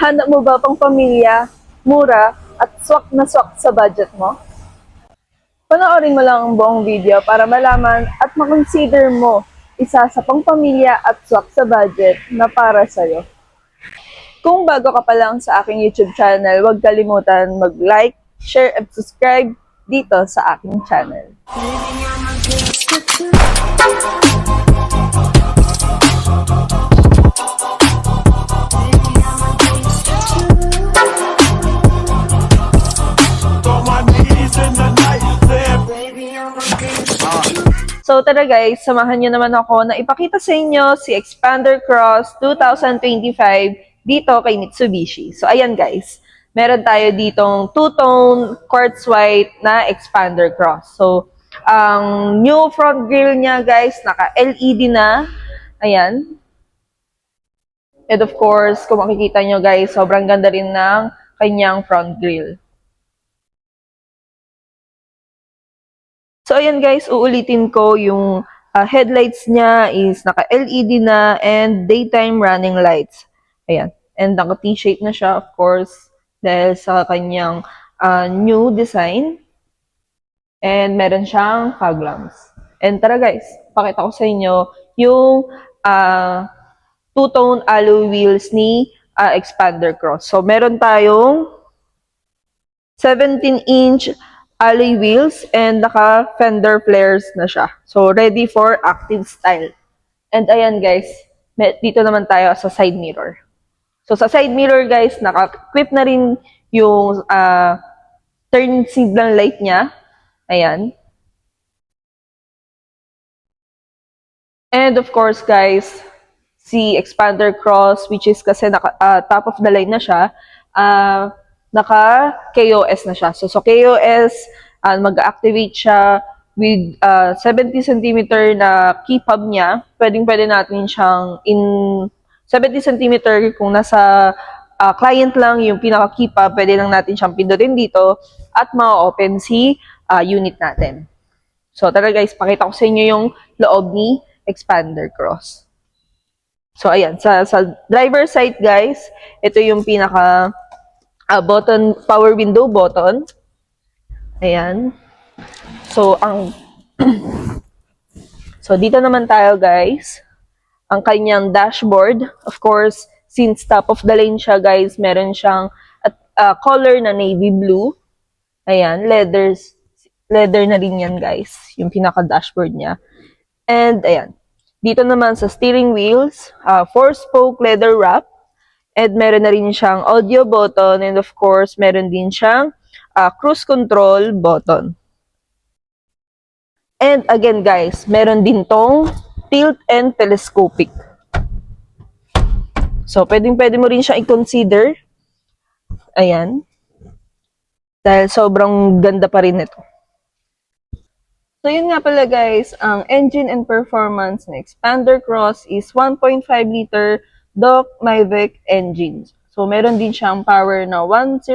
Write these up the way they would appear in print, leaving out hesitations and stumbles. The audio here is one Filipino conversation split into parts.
Hanap mo ba pang pamilya, mura, at swak na swak sa budget mo? Panoorin mo lang ang buong video para malaman at makonsider mo isa sa pangpamilya at swak sa budget na para sa'yo. Kung bago ka pa lang sa aking YouTube channel, huwag kalimutan mag-like, share, at subscribe dito sa aking channel. So tara guys, samahan nyo naman ako na ipakita sa inyo si Expander Cross 2025 dito kay Mitsubishi. So ayan guys, meron tayo ditong two-tone quartz white na Expander Cross. So ang new front grille niya guys, naka-LED na. Ayan. And of course, kung makikita nyo guys, sobrang ganda rin ng kanyang front grille. So, ayan guys, uulitin ko yung headlights niya is naka-LED na and daytime running lights. Ayan. And naka-T-shape na siya, of course, dahil sa kanyang new design. And meron siyang fog lamps. And tara guys, pakita ko sa inyo yung two-tone alloy wheels ni Expander Cross. So, meron tayong 17-inch alloy wheels and naka-fender flares na siya. So, ready for active style. And ayan guys, dito naman tayo sa side mirror. So, sa side mirror guys, naka-equip na rin yung turn signal light niya. Ayan. And of course guys, si Expander Cross, which is kasi top of the line na siya, naka-KOS na siya. So, KOS, mag-activate siya with 70 cm na key fob niya. Pwede natin siyang in 70 cm kung nasa client lang yung pinaka-key fob, pwede lang natin siyang pindutin dito at ma-open si unit natin. So, tara guys, pakita ko sa inyo yung loob ni Expander Cross. So, ayan. Sa driver side, guys, ito yung pinaka button, power window button. Ayan. So, so, dito naman tayo, guys. Ang kanyang dashboard. Of course, since top of the line siya, guys, meron siyang color na navy blue. Ayan. Leather na rin yan, guys. Yung pinaka-dashboard niya. And, ayan. Dito naman sa steering wheels, 4-spoke leather wrap. And meron na rin siyang audio button. And of course, meron din siyang cruise control button. And again guys, meron din tong tilt and telescopic. So, pwede mo rin siya i-consider. Ayan. Dahil sobrang ganda pa rin ito. So, yun nga pala guys, ang engine and performance ng Expander Cross is 1.5 liter Doc Mavic engine. So, meron din siyang power na 105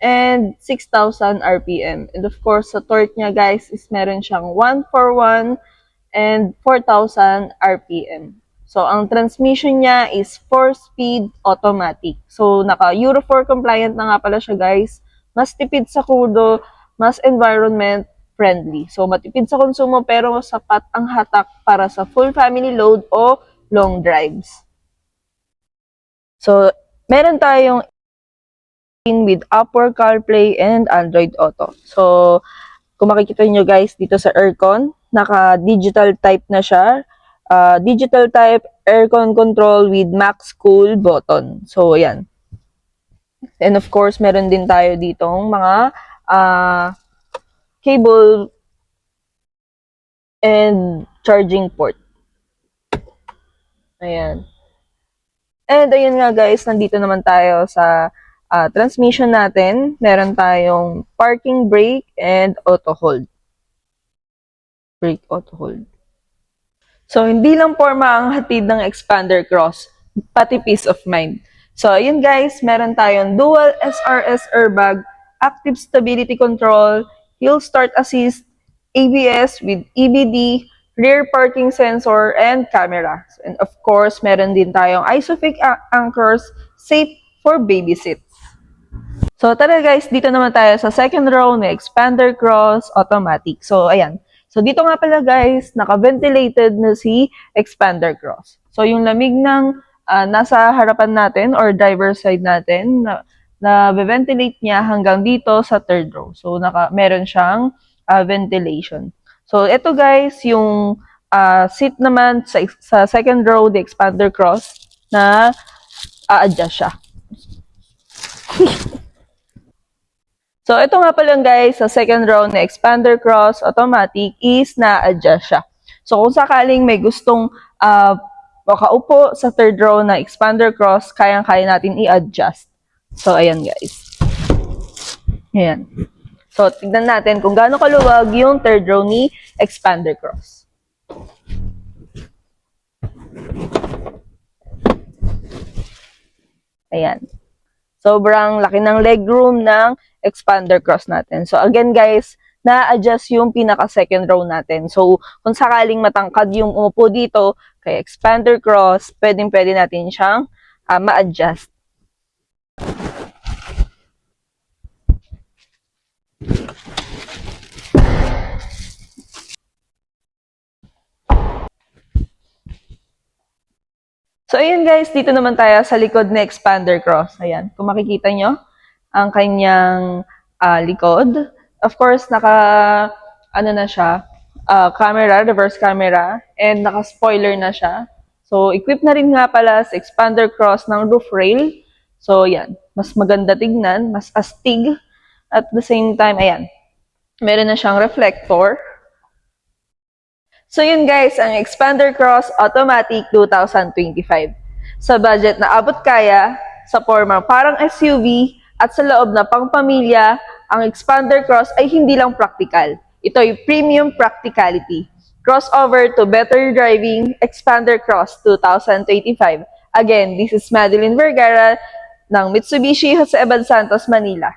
and 6,000 RPM. And of course, sa torque niya guys is meron siyang 141 and 4,000 RPM. So, ang transmission niya is 4-speed automatic. So, naka-Euro 4 compliant na nga pala siya guys. Mas tipid sa krudo, mas environment friendly. So, matipid sa konsumo pero sapat ang hatak para sa full family load o long drives. So, meron tayong with Apple CarPlay and Android Auto. So, kung makikita nyo guys dito sa aircon, naka-digital type na siya. Digital type aircon control with max cool button. So, ayan. And of course, meron din tayo ditong mga cable and charging port. Ayan. And ayun nga guys, nandito naman tayo sa transmission natin. Meron tayong parking brake and auto hold. Brake auto hold. So, hindi lang forma ang hatid ng Expander Cross, pati peace of mind. So, ayun guys, meron tayong dual SRS airbag, active stability control, hill start assist, ABS with EBD, rear parking sensor, and camera. And of course, meron din tayong ISOFIX anchors, safe for baby seats. So tara guys, dito naman tayo sa second row na expander cross automatic. So ayan. So dito nga pala guys, naka-ventilated na si expander cross. So yung lamig ng nasa harapan natin or driver side natin na ventilate niya hanggang dito sa third row. So meron siyang ventilation. So ito guys, yung seat naman sa second row, the expander cross na a-adjust siya. So, ito nga pala guys, sa second row na expander cross automatic is na-adjust siya. So, kung sakaling may gustong makaupo sa third row na expander cross, kayang-kaya natin i-adjust. So, ayan guys. Ayan. So, tignan natin kung gaano kaluwag yung third row ni expander cross. Ayan. Sobrang laki ng legroom ng expander cross natin. So, again guys, na-adjust yung pinaka-second row natin. So, kung sakaling matangkad yung umupo dito, kay expander cross, pwedeng-pwede natin siyang ma-adjust. So, ayun guys, dito naman tayo sa likod na expander cross. Ayan, kung makikita nyo, ang kanyang likod. Of course, na siya, camera, reverse camera, and naka-spoiler na siya. So, equipped na rin nga pala sa expander cross ng roof rail. So, yan, mas maganda tignan, mas astig. At the same time, ayan, meron na siyang reflector. So yun guys, ang Expander Cross Automatic 2025. Sa budget na abot kaya, sa forma parang SUV, at sa loob na pangpamilya, ang Expander Cross ay hindi lang practical. Ito ay premium practicality. Crossover to better driving, Expander Cross 2025. Again, this is Madeline Vergara ng Mitsubishi Jose Eban Santos, Manila.